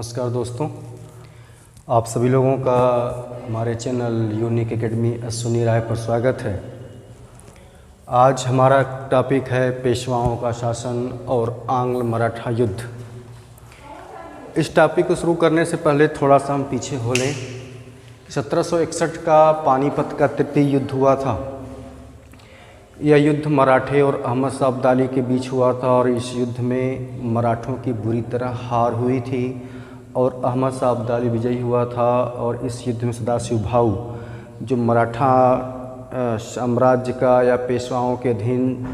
नमस्कार दोस्तों, आप सभी लोगों का हमारे चैनल यूनिक एकेडमी अश्विनी राय पर स्वागत है। आज हमारा टॉपिक है पेशवाओं का शासन और आंग्ल मराठा युद्ध। इस टॉपिक को शुरू करने से पहले थोड़ा सा हम पीछे हो लें। 1761 का पानीपत का तृतीय युद्ध हुआ था। यह युद्ध मराठे और अहमद शाह अब्दाली के बीच हुआ था और इस युद्ध में मराठों की बुरी तरह हार हुई थी और अहमद शाह अब्दाली विजयी हुआ था। और इस युद्ध में सदाशिव भाऊ जो मराठा साम्राज्य का या पेशवाओं के अधीन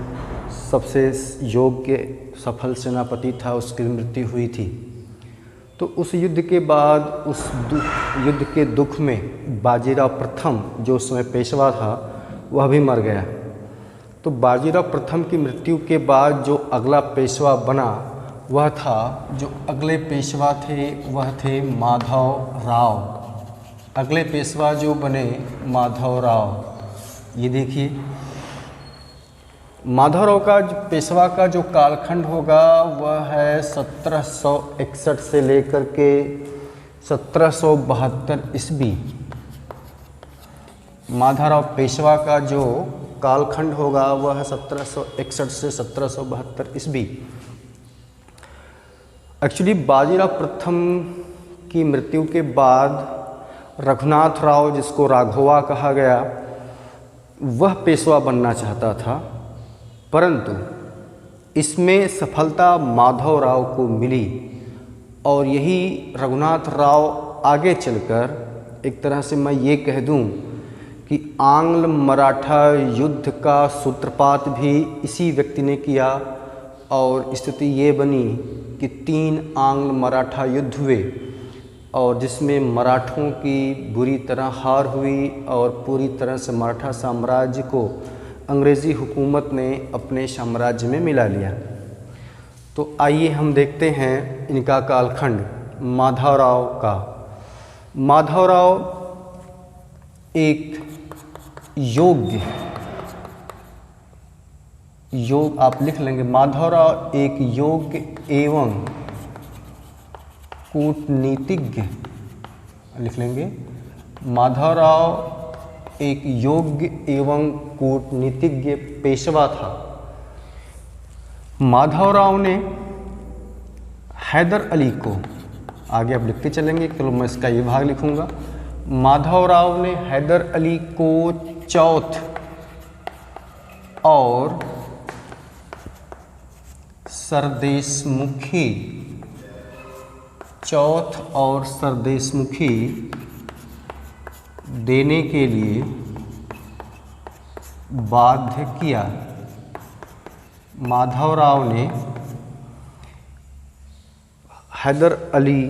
सबसे योग्य सफल सेनापति था, उसकी मृत्यु हुई थी। तो उस युद्ध के बाद उस युद्ध के दुख में बाजीराव प्रथम जो उस समय पेशवा था वह भी मर गया। तो बाजीराव प्रथम की मृत्यु के बाद जो अगला पेशवा बना वह था, जो अगले पेशवा थे वह थे माधव राव। अगले पेशवा जो बने माधव राव, ये देखिए माधव राव का पेशवा का जो कालखंड होगा वह है 1761 से लेकर के 1772 ईस्वी। माधव राव पेशवा का जो कालखंड होगा वह है 1761 से 1772 ईस्वी। एक्चुअली बाजीराव प्रथम की मृत्यु के बाद रघुनाथ राव, जिसको राघवा कहा गया, वह पेशवा बनना चाहता था, परंतु इसमें सफलता माधव राव को मिली और यही रघुनाथ राव आगे चलकर एक तरह से मैं ये कह दूं कि आंग्ल मराठा युद्ध का सूत्रपात भी इसी व्यक्ति ने किया और स्थिति ये बनी कि 3 आंग्ल मराठा युद्ध हुए और जिसमें मराठों की बुरी तरह हार हुई और पूरी तरह से मराठा साम्राज्य को अंग्रेज़ी हुकूमत ने अपने साम्राज्य में मिला लिया। तो आइए हम देखते हैं इनका कालखंड माधव राव का। माधव राव एक योग्य आप लिख लेंगे, माधव राव एक योग्य एवं कूटनीतिज्ञ, लिख लेंगे माधव राव एक योग्य एवं कूटनीतिज्ञ पेशवा था। माधव राव ने हैदर अली को, आगे आप लिखते चलेंगे, चलो मैं इसका ये भाग लिखूंगा। माधव राव ने हैदर अली को चौथ और सरदेशमुखी देने के लिए बाध्य किया। माधव राव ने हैदर अली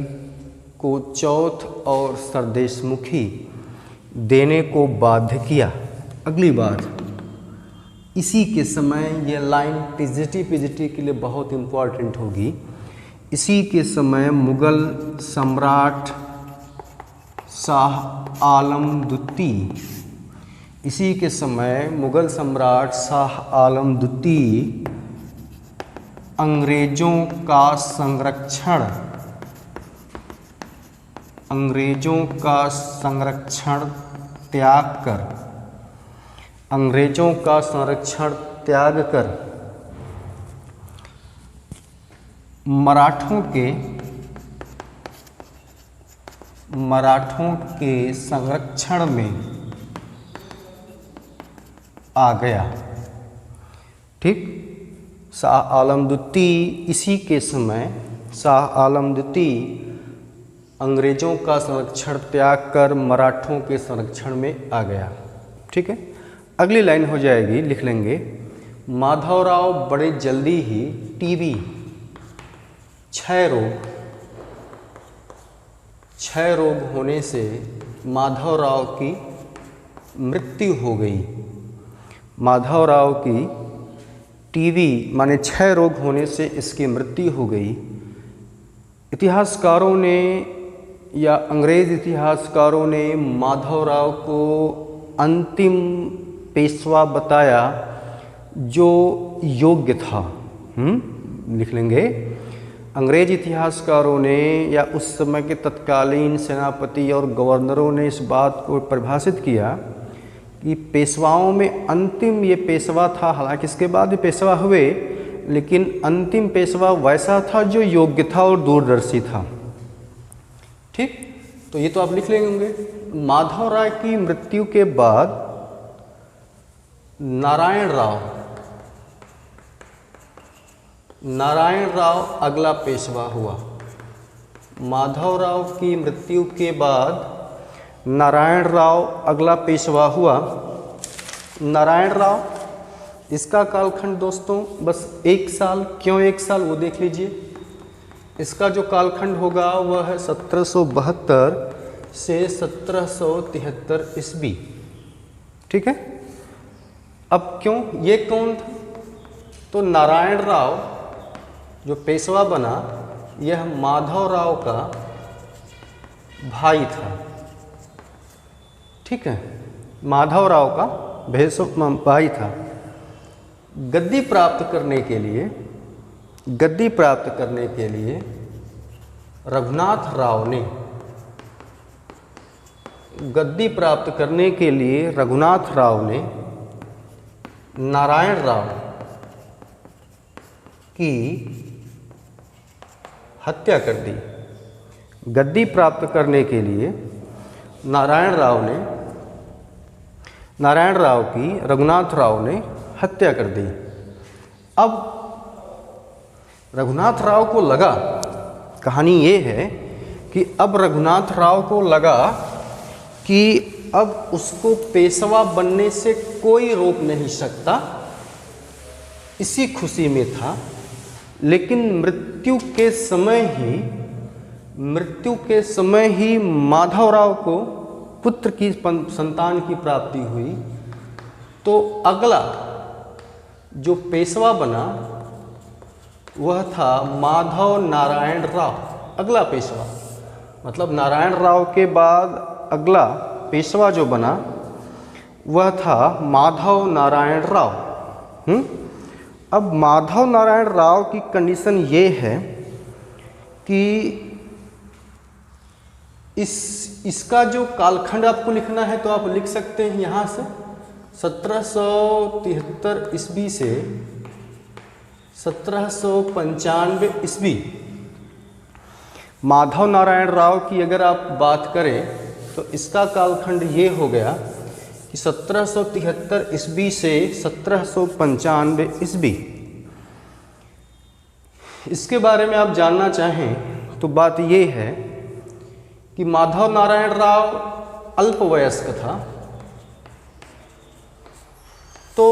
को चौथ और सरदेशमुखी देने को बाध्य किया। अगली बात, इसी के समय ये लाइन पीजीटी के लिए बहुत इम्पोर्टेंट होगी। इसी के समय मुग़ल सम्राट शाह आलम द्वितीय, इसी के समय मुग़ल सम्राट शाह आलम द्वितीय अंग्रेज़ों का संरक्षण त्याग कर मराठों के संरक्षण में आ गया। ठीक, शाह आलम द्वितीय, इसी के समय शाह आलम द्वितीय अंग्रेज़ों का संरक्षण त्याग कर मराठों के संरक्षण में आ गया। ठीक है, अगली लाइन हो जाएगी, लिख लेंगे माधव राव बड़े जल्दी ही टीबी क्षय रोग होने से माधव राव की मृत्यु हो गई। माधव राव की टीबी माने क्षय रोग होने से इसकी मृत्यु हो गई। इतिहासकारों ने या अंग्रेज़ इतिहासकारों ने माधव राव को अंतिम पेशवा बताया जो योग्य था। लिख लेंगे अंग्रेज इतिहासकारों ने या उस समय के तत्कालीन सेनापति और गवर्नरों ने इस बात को परिभाषित किया कि पेशवाओं में अंतिम ये पेशवा था। हालांकि इसके बाद भी पेशवा हुए, लेकिन अंतिम पेशवा वैसा था जो योग्य था और दूरदर्शी था। ठीक, तो ये तो आप लिख लेंगे होंगे। माधव राय की मृत्यु के बाद नारायण राव अगला पेशवा हुआ। माधव राव की मृत्यु के बाद नारायण राव अगला पेशवा हुआ। नारायण राव, इसका कालखंड दोस्तों बस 1 साल, क्यों 1 साल वो देख लीजिए। इसका जो कालखंड होगा वह है 1772 से 1773 ईस्वी। ठीक है, अब क्यों, ये कौन था? तो नारायण राव जो पेशवा बना, यह माधव राव का भाई था। ठीक है, माधव राव का भाई था। गद्दी प्राप्त करने के लिए रघुनाथ राव ने नारायण राव की हत्या कर दी। गद्दी प्राप्त करने के लिए नारायण राव की रघुनाथ राव ने हत्या कर दी। अब रघुनाथ राव को लगा, कहानी ये है कि अब रघुनाथ राव को लगा कि अब उसको पेशवा बनने से कोई रोक नहीं सकता, इसी खुशी में था। लेकिन मृत्यु के समय ही माधव राव को पुत्र की संतान की प्राप्ति हुई। तो अगला जो पेशवा बना वह था माधव नारायण राव। अगला पेशवा मतलब नारायण राव के बाद अगला पेशवा जो बना वह था माधव नारायण राव। अब माधव नारायण राव की कंडीशन ये है कि इसका जो कालखंड आपको लिखना है तो आप लिख सकते हैं यहाँ से 1773 ईस्वी से 1795 ईस्वी। माधव नारायण राव की अगर आप बात करें तो इसका कालखंड ये हो गया कि 1773 ईस्वी से 1795 ईस्वी। इसके बारे में आप जानना चाहें तो बात ये है कि माधव नारायण राव अल्पवयस्क था, तो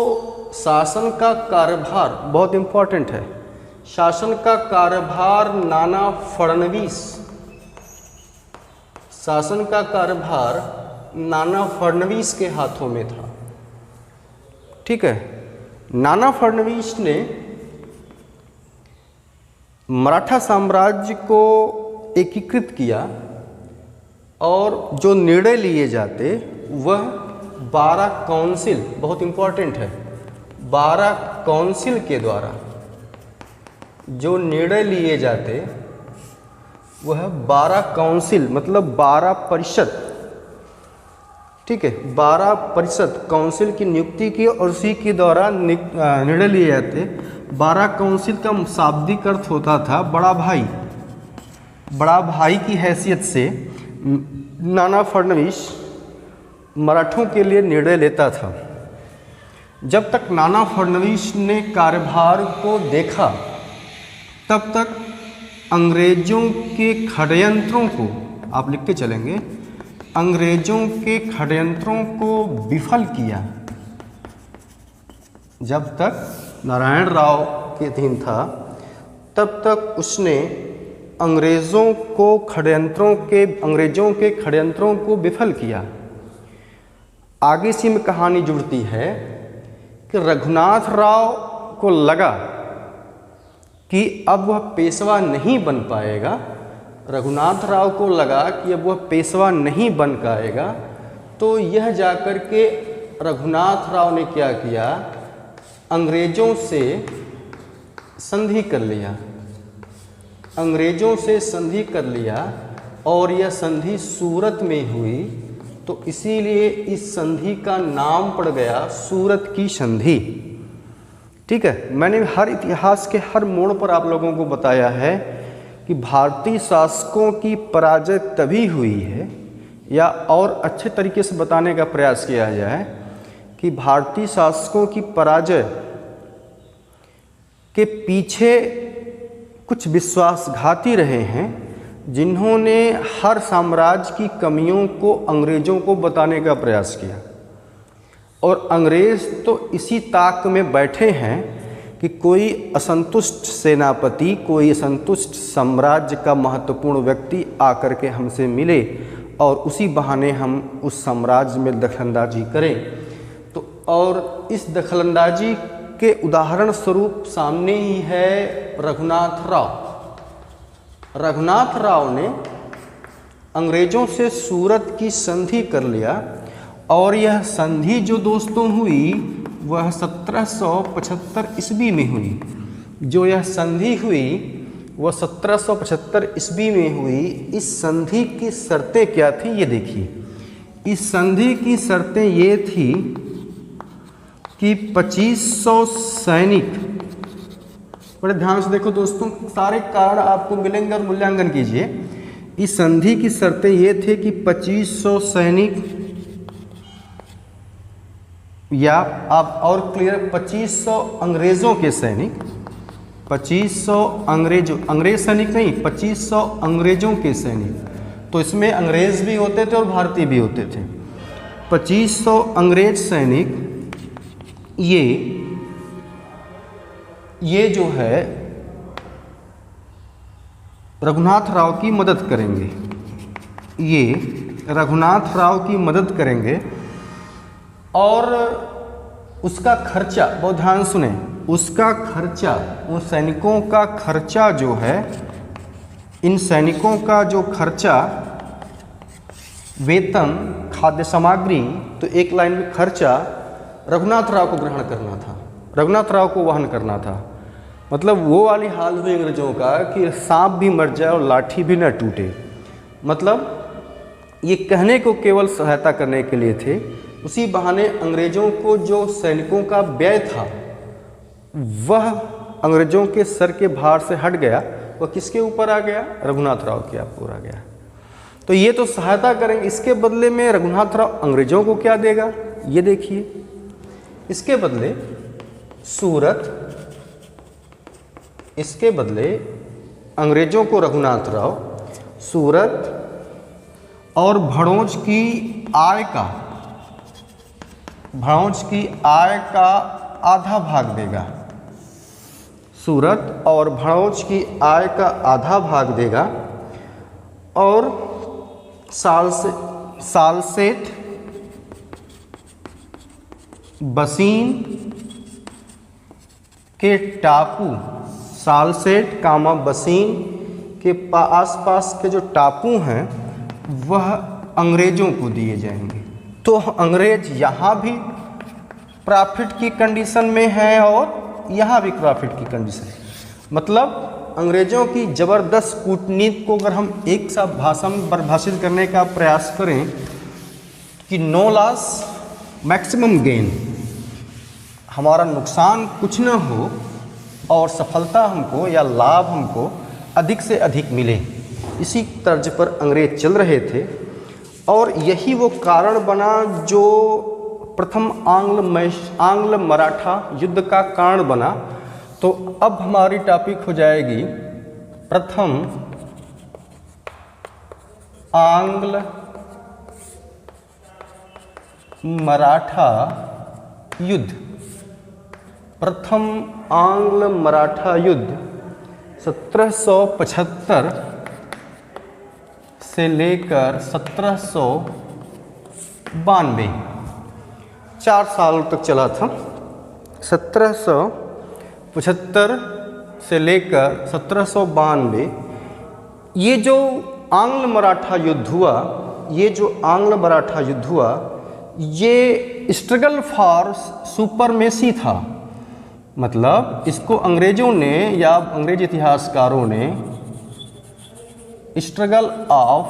शासन का कार्यभार बहुत इम्पोर्टेंट है। शासन का कार्यभार नाना फडणवीस के हाथों में था। ठीक है, नाना फडणवीस ने मराठा साम्राज्य को एकीकृत किया और जो निर्णय लिए जाते वह 12 काउंसिल, बहुत इम्पोर्टेंट है, 12 काउंसिल के द्वारा जो निर्णय लिए जाते वह 12 काउंसिल मतलब 12 परिषद। ठीक है, 12 परिषद काउंसिल की नियुक्ति की और उसी के द्वारा निर्णय लिए जाते। 12 काउंसिल का शाब्दिक अर्थ होता था बड़ा भाई। बड़ा भाई की हैसियत से नाना फडणवीस मराठों के लिए निर्णय लेता था। जब तक नाना फडणवीस ने कार्यभार को देखा तब तक अंग्रेजों के षड्यंत्रों को, आप लिख के चलेंगे, अंग्रेजों के षड्यंत्रों को विफल किया। जब तक नारायण राव के अधीन था तब तक उसने अंग्रेजों के षड्यंत्रों को विफल किया। आगे सी में कहानी जुड़ती है कि रघुनाथ राव को लगा कि अब वह पेशवा नहीं बन पाएगा। रघुनाथ राव को लगा कि अब वह पेशवा नहीं बन पाएगा, तो यह जाकर के रघुनाथ राव ने क्या किया, अंग्रेजों से संधि कर लिया। अंग्रेज़ों से संधि कर लिया और यह संधि सूरत में हुई, तो इसीलिए इस संधि का नाम पड़ गया सूरत की संधि। ठीक है, मैंने हर इतिहास के हर मोड़ पर आप लोगों को बताया है कि भारतीय शासकों की पराजय तभी हुई है, या और अच्छे तरीके से बताने का प्रयास किया जाए कि भारतीय शासकों की पराजय के पीछे कुछ विश्वासघाती रहे हैं, जिन्होंने हर साम्राज्य की कमियों को अंग्रेज़ों को बताने का प्रयास किया। और अंग्रेज़ तो इसी ताक में बैठे हैं कि कोई असंतुष्ट सेनापति, कोई असंतुष्ट साम्राज्य का महत्वपूर्ण व्यक्ति आकर के हमसे मिले और उसी बहाने हम उस साम्राज्य में दखलंदाजी करें। तो और इस दखलंदाजी के उदाहरण स्वरूप सामने ही है रघुनाथ राव। रघुनाथ राव ने अंग्रेज़ों से सूरत की संधि कर लिया, और यह संधि जो दोस्तों हुई वह 1775 ईस्वी में हुई। जो यह संधि हुई वह 1775 ईस्वी में हुई। इस संधि की शर्तें क्या थी ये देखिए। इस संधि की शर्तें ये थी कि 2500 सैनिक, बड़े ध्यान से देखो दोस्तों, सारे कारण आपको मिलेंगे और मूल्यांकन कीजिए। इस संधि की शर्तें ये थे कि 2500 सैनिक, या आप और क्लियर 2500 अंग्रेज़ों के सैनिक, 2500 अंग्रेज सैनिक नहीं, 2500 अंग्रेज़ों के सैनिक। तो इसमें अंग्रेज़ भी होते थे और भारतीय भी होते थे। 2500 अंग्रेज सैनिक ये जो है रघुनाथ राव की मदद करेंगे। ये रघुनाथ राव की मदद करेंगे और उसका खर्चा, बहुत ध्यान सुने, उसका खर्चा, उन सैनिकों का खर्चा जो है, इन सैनिकों का जो खर्चा, वेतन, खाद्य सामग्री, तो एक लाइन में खर्चा रघुनाथ राव को ग्रहण करना था, रघुनाथ राव को वहन करना था। मतलब वो वाली हाल हुई अंग्रेजों का कि सांप भी मर जाए और लाठी भी न टूटे। मतलब ये कहने को केवल सहायता करने के लिए थे। उसी बहाने अंग्रेज़ों को जो सैनिकों का व्यय था वह अंग्रेज़ों के सर के भार से हट गया। वह किसके ऊपर आ गया? रघुनाथ राव के ऊपर आ गया। तो ये तो सहायता करेंगे, इसके बदले में रघुनाथ राव अंग्रेज़ों को क्या देगा ये देखिए। इसके बदले सूरत, इसके बदले अंग्रेज़ों को रघुनाथ राव सूरत और भड़ोज की आय का आधा भाग देगा। सूरत और भड़ोज की आय का आधा भाग देगा और सालसेट, बसीन के टापू, सालसेट कामा बसीन के आसपास के जो टापू हैं वह अंग्रेज़ों को दिए जाएंगे। तो अंग्रेज यहाँ भी प्रॉफिट की कंडीशन में है और यहाँ भी प्रॉफिट की कंडीशन है। मतलब अंग्रेज़ों की ज़बरदस्त कूटनीति को अगर हम एक सा भाषा में परिभाषित करने का प्रयास करें कि नो लॉस मैक्सिमम गेन, हमारा नुकसान कुछ न हो और सफलता हमको या लाभ हमको अधिक से अधिक मिले, इसी तर्ज पर अंग्रेज चल रहे थे। और यही वो कारण बना जो प्रथम आंग्ल मराठा युद्ध का कारण बना। तो अब हमारी टॉपिक हो जाएगी प्रथम आंग्ल मराठा युद्ध। प्रथम आंग्ल मराठा युद्ध 1775 से लेकर 1792, 4 साल तक चला था। 1775 से लेकर 1792 ये जो आंग्ल मराठा युद्ध हुआ, ये स्ट्रगल फॉर सुपरमेसी था। मतलब इसको अंग्रेज़ों ने या अंग्रेज इतिहासकारों ने स्ट्रगल ऑफ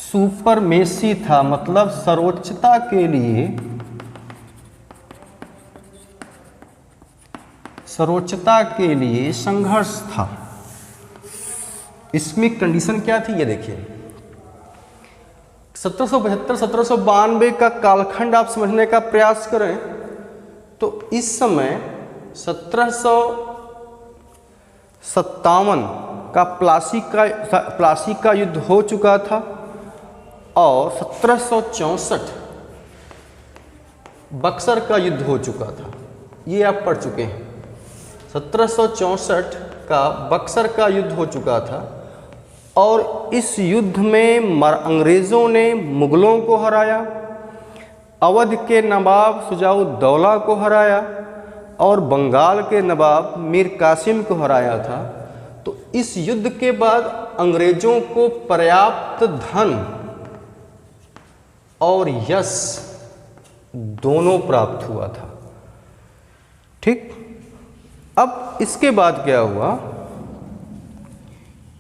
सुपरमेसी था, मतलब सर्वोच्चता के लिए, सर्वोच्चता के लिए संघर्ष था। इसमें कंडीशन क्या थी ये देखिए, 1775-1792 का कालखंड आप समझने का प्रयास करें तो इस समय 1757 का प्लासी का युद्ध हो चुका था और 1764 बक्सर का युद्ध हो चुका था। ये आप पढ़ चुके हैं। 1764 का बक्सर का युद्ध हो चुका था और इस युद्ध में अंग्रेज़ों ने मुग़लों को हराया, अवध के नवाब शुजाउद्दौला को हराया और बंगाल के नवाब मीर कासिम को हराया था। तो इस युद्ध के बाद अंग्रेज़ों को पर्याप्त धन और यश दोनों प्राप्त हुआ था। ठीक, अब इसके बाद क्या हुआ,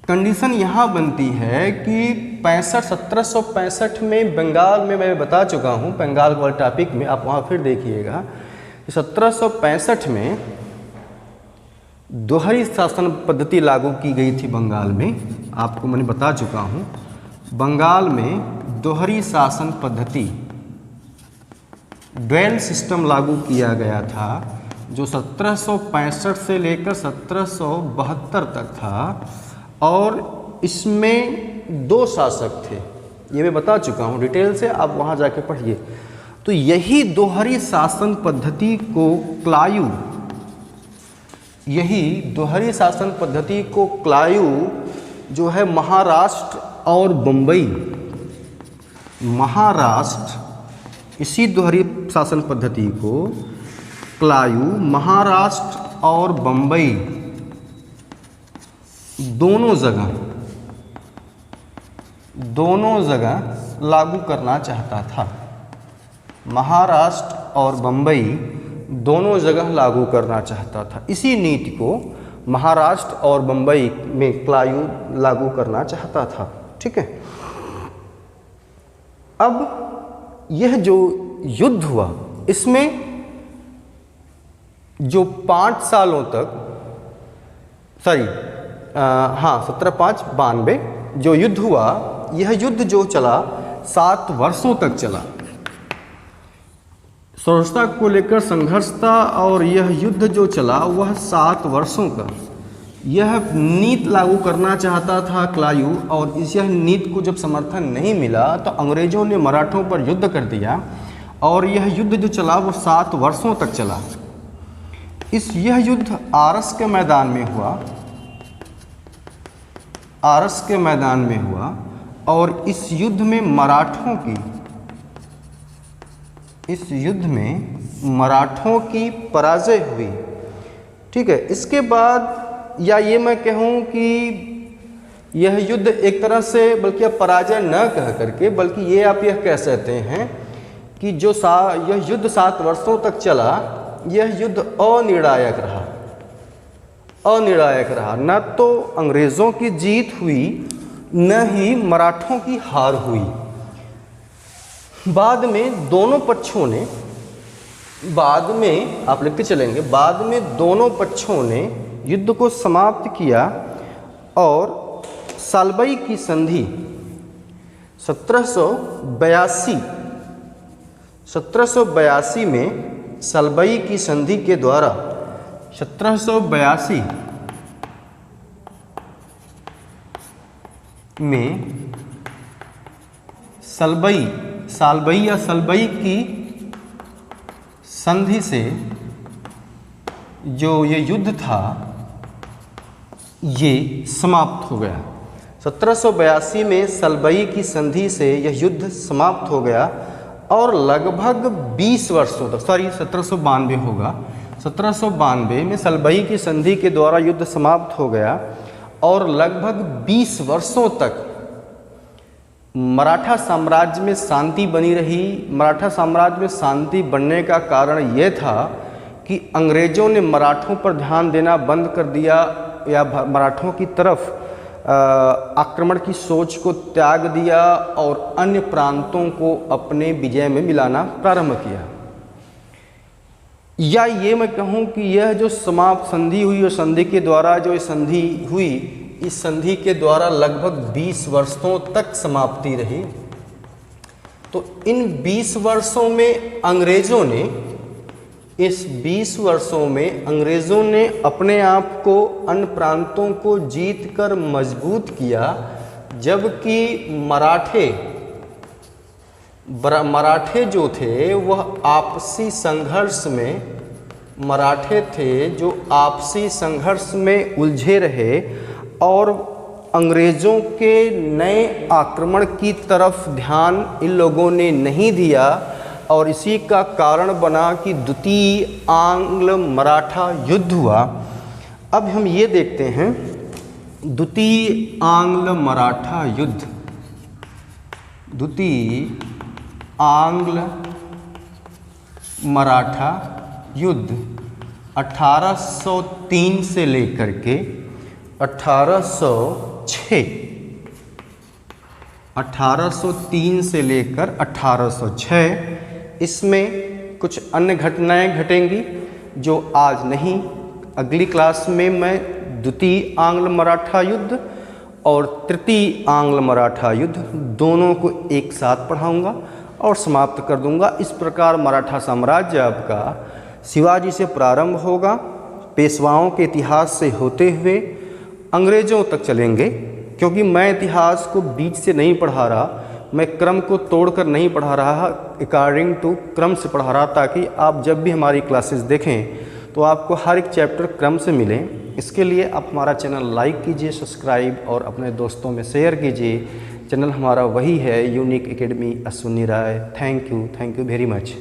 कंडीशन यहाँ बनती है कि 1765 में बंगाल में, मैं बता चुका हूँ बंगाल वाले टॉपिक में, आप वहाँ फिर देखिएगा, 1765 में दोहरी शासन पद्धति लागू की गई थी बंगाल में। आपको मैंने बता चुका हूँ, बंगाल में दोहरी शासन पद्धति, ड्वेल सिस्टम लागू किया गया था, जो 1765 से लेकर 1772 तक था और इसमें 2 शासक थे। ये मैं बता चुका हूँ डिटेल से, आप वहाँ जाके पढ़िए। तो यही दोहरी शासन पद्धति को क्लायू जो है महाराष्ट्र और बम्बई, इसी दोहरी शासन पद्धति को क्लायू महाराष्ट्र और बम्बई दोनों जगह लागू करना चाहता था। महाराष्ट्र और बम्बई दोनों जगह लागू करना चाहता था। इसी नीति को महाराष्ट्र और बम्बई में क्लायू लागू करना चाहता था। ठीक है, अब यह जो युद्ध हुआ, इसमें जो 5 सालों तक, 1792 जो युद्ध हुआ, यह युद्ध जो चला 7 वर्षों तक चला। स्वतंत्रता को लेकर संघर्ष था और यह युद्ध जो चला वह 7 वर्षों का। यह नीति लागू करना चाहता था क्लायू, और इस यह नीति को जब समर्थन नहीं मिला तो अंग्रेजों ने मराठों पर युद्ध कर दिया और यह युद्ध जो चला वो 7 वर्षों तक चला। यह युद्ध आरस के मैदान में हुआ और इस युद्ध में मराठों की पराजय हुई। ठीक है, इसके बाद, या ये मैं कहूँ कि यह युद्ध एक तरह से, बल्कि अब पराजय न कह करके, बल्कि ये आप यह कह सकते हैं कि जो यह युद्ध 7 वर्षों तक चला, यह युद्ध अनिर्णायक रहा। न तो अंग्रेज़ों की जीत हुई, न ही मराठों की हार हुई। बाद में दोनों पक्षों ने, आप लिखते चलेंगे, बाद में दोनों पक्षों ने युद्ध को समाप्त किया और सालबई की संधि 1782 में सालबई की संधि के द्वारा 1782 में सालबई की संधि से जो ये युद्ध था ये समाप्त हो गया। 1782 में सालबई की संधि से यह युद्ध समाप्त हो गया और लगभग 20 वर्षों तक, 1792 होगा, 1792 में सालबई की संधि के द्वारा युद्ध समाप्त हो गया और लगभग 20 वर्षों तक मराठा साम्राज्य में शांति बनी रही। मराठा साम्राज्य में शांति बनने का कारण यह था कि अंग्रेज़ों ने मराठों पर ध्यान देना बंद कर दिया या मराठों की तरफ आक्रमण की सोच को त्याग दिया और अन्य प्रांतों को अपने विजय में मिलाना प्रारंभ किया। या ये मैं कहूँ कि यह जो समाप्त संधि हुई और संधि के द्वारा जो संधि हुई, इस संधि के द्वारा लगभग 20 वर्षों तक समाप्ति रही। तो इन 20 वर्षों में अंग्रेज़ों ने, इस 20 वर्षों में अंग्रेज़ों ने अपने आप को अन्य प्रांतों को जीतकर मजबूत किया, जबकि मराठे जो थे वह आपसी संघर्ष में, मराठे थे जो आपसी संघर्ष में उलझे रहे और अंग्रेज़ों के नए आक्रमण की तरफ ध्यान इन लोगों ने नहीं दिया और इसी का कारण बना कि द्वितीय आंग्ल मराठा युद्ध हुआ। अब हम ये देखते हैं द्वितीय आंग्ल मराठा युद्ध, द्वितीय आंग्ल मराठा युद्ध 1803 से लेकर के 1803 से लेकर 1806। इसमें कुछ अन्य घटनाएं घटेंगी जो आज नहीं, अगली क्लास में मैं द्वितीय आंग्ल मराठा युद्ध और तृतीय आंग्ल मराठा युद्ध दोनों को एक साथ पढ़ाऊंगा और समाप्त कर दूंगा। इस प्रकार मराठा साम्राज्य आपका शिवाजी से प्रारंभ होगा, पेशवाओं के इतिहास से होते हुए अंग्रेज़ों तक चलेंगे। क्योंकि मैं इतिहास को बीच से नहीं पढ़ा रहा, मैं क्रम को तोड़कर नहीं पढ़ा रहा, अकॉर्डिंग टू क्रम से पढ़ा रहा, ताकि आप जब भी हमारी क्लासेस देखें तो आपको हर एक चैप्टर क्रम से मिले। इसके लिए आप हमारा चैनल लाइक कीजिए, सब्सक्राइब और अपने दोस्तों में शेयर कीजिए। चैनल हमारा वही है, Unique Academy Ashwini Rai. Thank you very much.